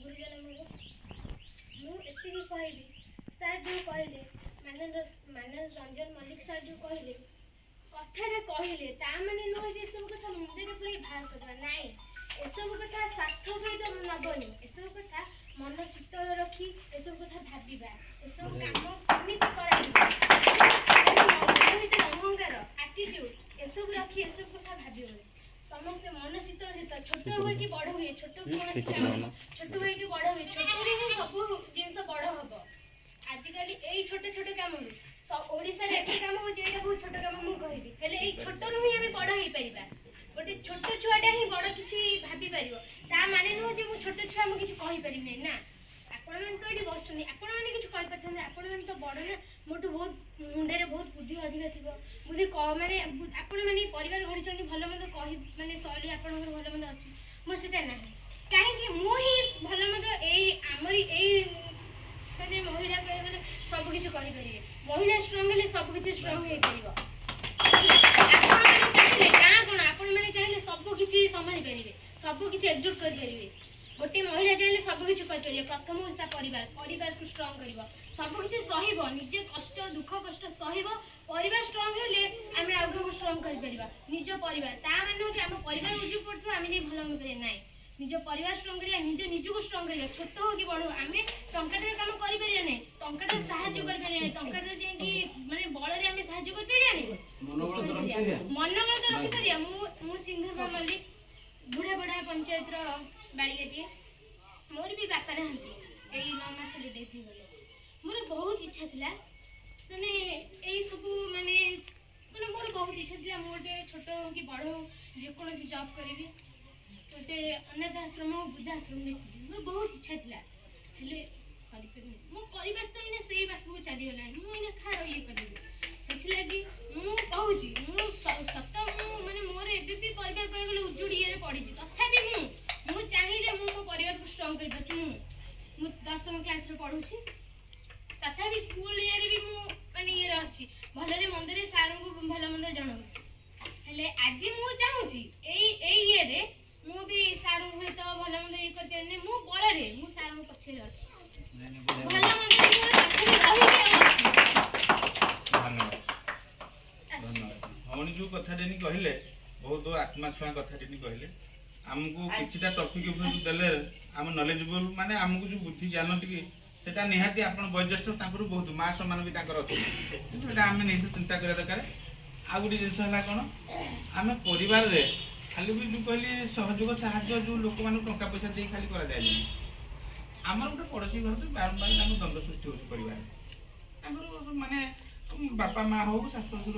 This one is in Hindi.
गुरुजन मुझे कहबी सर जो कहले मानस रंजन मल्लिक सर जो कहले कथाटा कहले ताने नुह जे सब कथा मुंडे पूरा बाहर करवा नाई एसबू कथा स्वार्थ सहित नबनी एसबू कथा मन शीतल रखी एसबू कथा भाविबा एसबू काम केमिति कराइबा अहंकार एटीट्यूड एसबू रखी एसबू कथा भाविबा समस्त मन शीतल शीतल छोट हुए कि बड़ हुए छोट छोट हुए कि बड़ हुए छोट सब जिन बड़ हम आजिकल यही छोटे छोटे कम ओडिशा एत कम हो बहुत छोट कम मुझे कहबी हेले यही छोट रु ही आम बड़ हो पार गोटे छोट छुआटा ही बड़ किसी भाभी पार माने नुह जो छोट छुआ मुझे कहीपरि ना आपण मैंने तो ये बस आपण मैंने किसी कहीपरि आपण मैंने तो बड़ ना मोटू बहुत मुंडे बहुत बुद्धि अधिक थी बुद्धि माने आपण मैंने परिवार गढ़ी भल मंद कह मानने शैली आपण भल मंद अच्छी मोर से ना कहीं मुझे भल मंद आमरी महिला कह सब किसी करें महिला स्ट्रंग हेल्ले सब किसी स्ट्रंग हो पार गाँ कौन आपण मैंने चाहिए सब किसी संभाली पारे सब किसी एकजुट करेंगे गोटे महिला चाहिए सब किसी करें प्रथम हूँ परिवार को स्ट्रंग कर सब किसी सहब निजे कष्ट दुख कष्ट सहब परिवार स्ट्रंग हेल्ले आम आगे स्ट्रंग कर निज परिवार मान हूँ आम परिवार उजू पड़ो आम नहीं भल मंद ना निज परिवार स्ट्रंग करिया निज निजको स्ट्रंग करिया छोट हो कि बड़ आमे टंकाटार काम करि परिया नै टंकाटार सहाय्य कर परिया नै टंकाटार जे कि माने बळरे आमे सहाय्य कर परिया नै मनोबल तो रखि परिया मु सिंधुर मल्लिक बुढ़ा बुढ़ा पंचायत रो बालियाटी मोर भी बापा रहंती एई 9 मास ले देथि गले मोर बहुत इच्छा थिला माने एई सब माने माने मोर बहुत इच्छा थिला मोटे छोट हो कि बड़ हो जे कोनोसी जॉब करिवि गोटे अनाथ आश्रम वृद्धाश्रम मोर बहुत इच्छा था हेले मो परिवार तो इने सेही बात को चलीगला मु इने खार ये करी से लगी मु कहूची मु सत मु माने मोर एबे भी परिवार कह गले उजुड़ी ये पड़ी तथापि मु चाहिए मु मो परिवार को स्ट्रांग कर पाछु मु 10वीं क्लास रे पढुची तथापि स्कूल ये भी मु माने ये रहची भलरे मंदरे सारंग को भल मंद जणाउची हेले आज मु चाहूची एई ये रे मु भी सारंग हुए तो भल मंद ये करते मु बଳରେ मु सारंग पछे अछि भल मंद मु पछे रहि धन्यवाद हमनी जो कथा देनी कहले बहुत आत्मा छुआ कथा देनी कहले हमको किछटा टॉपिक ऊपर देले हम नॉलेजेबल माने हमको जो बुद्धि ज्ञान टिके सेटा निहाती आपण वयोज्येष्ठ ताकरू बहुत मा सम्मान भी ताकर अछि सेटा हम नहीं चिंता करे दरकार आ गुडी जिंस हला कोन हम परिवार रे खाली भी जो कहली सहयोग साहाଯ୍य जो लोक मान टंका पैसा दे खाली करा जाए आमर गोटे पड़ोसी घर तो बारंबार द्वंद्व सृष्टि हो परिवार माने बापा माँ हो शाशु